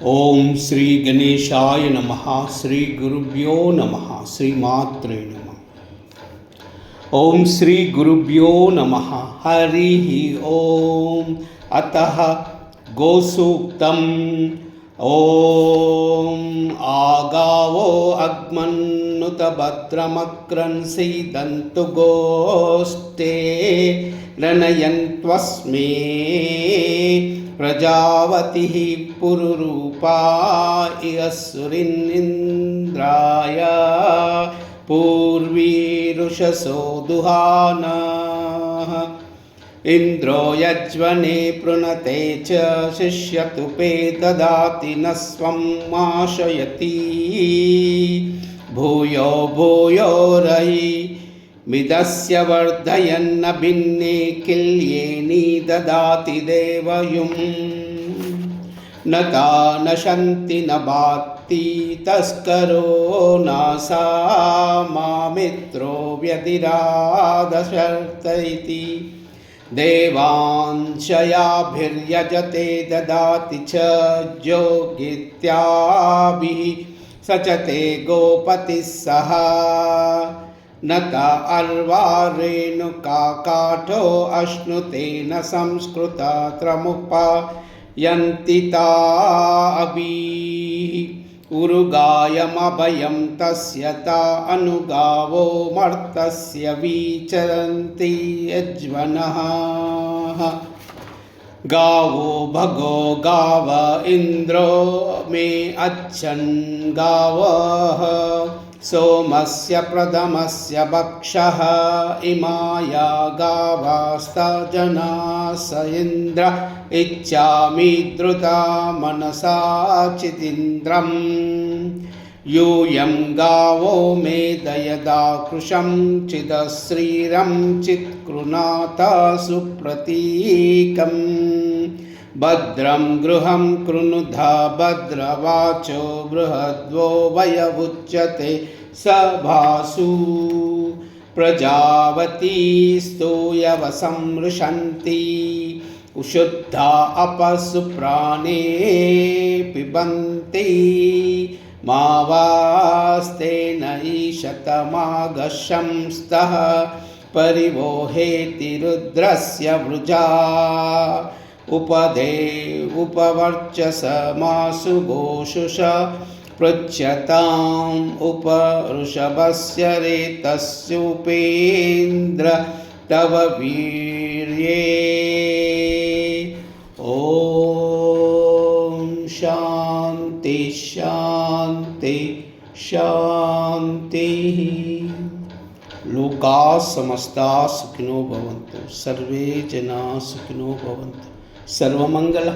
ओम श्री गणेशाय नमः। श्री गुरुभ्यो नमः। श्री मात्रे नमः। ओम श्री गुरुभ्यो नमः। हरि ओम। अतः गोसूक्तम्। ओम आगावो अग्मन्नुत भद्रमक्रंसीदन्तु गोष्ठे रणयन्त्वस्मे प्रजावतिः पुरुरूपा इयस्सुरिन्द्राय पूर्वीरुषसो दुहानः इन्द्रो यज्वने पृणते च शिष्यतुपे ददाति न स्वं माशयति भूयो भूयो रयि मिदस्य वर्धयन्न भिन्ने किल्येनि ददाति देवयुं न ता नशन्ति न भाति तस्करो नासा मामित्रो व्यतिरादशर्त इति देवांशयाभिर्यजते ददाति च जोगित्याभिः सचते गोपतिः सह न ता अर्वारेणुका काठो अश्नुते न संस्कृता त्रमुपयन्ति ताभिः उरुगायमभयं तस्य ता अनुगावो मर्तस्य विचरन्ति यज्वनः गावो भगो गाव इन्द्रो मे अच्छन् गावः सोमस्य प्रथमस्य भक्षः इमाया गावास्तजना स इन्द्र इच्छामि द्रुता मनसा चिदिन्द्रम् यूयं गावो मेदयदा कृशं चिदश्रीरं चित्कृणाता सुप्रतीकम् भद्रं गृहं कृणुधा भद्रवाचो बृहद्वो वयवुच्यते सभासु प्रजावती स्तूयवसंमृशन्ति उशुद्धा अपसु प्राणे पिबन्ति मावास्तेन ईशतमागशंस्तः परिवोहेति रुद्रस्य वृजा उपदे उपवर्चसमासु गोषुष पृच्छताम् उपऋषभस्य रेतस्योपेन्द्र तव वीर्ये। ॐ शान्ति शान्ति शान्तिः। लोकाः समस्ताः सुखिनो भवन्तु। सर्वे जनाः सुखिनो भवन्तु। सर्वमंगल।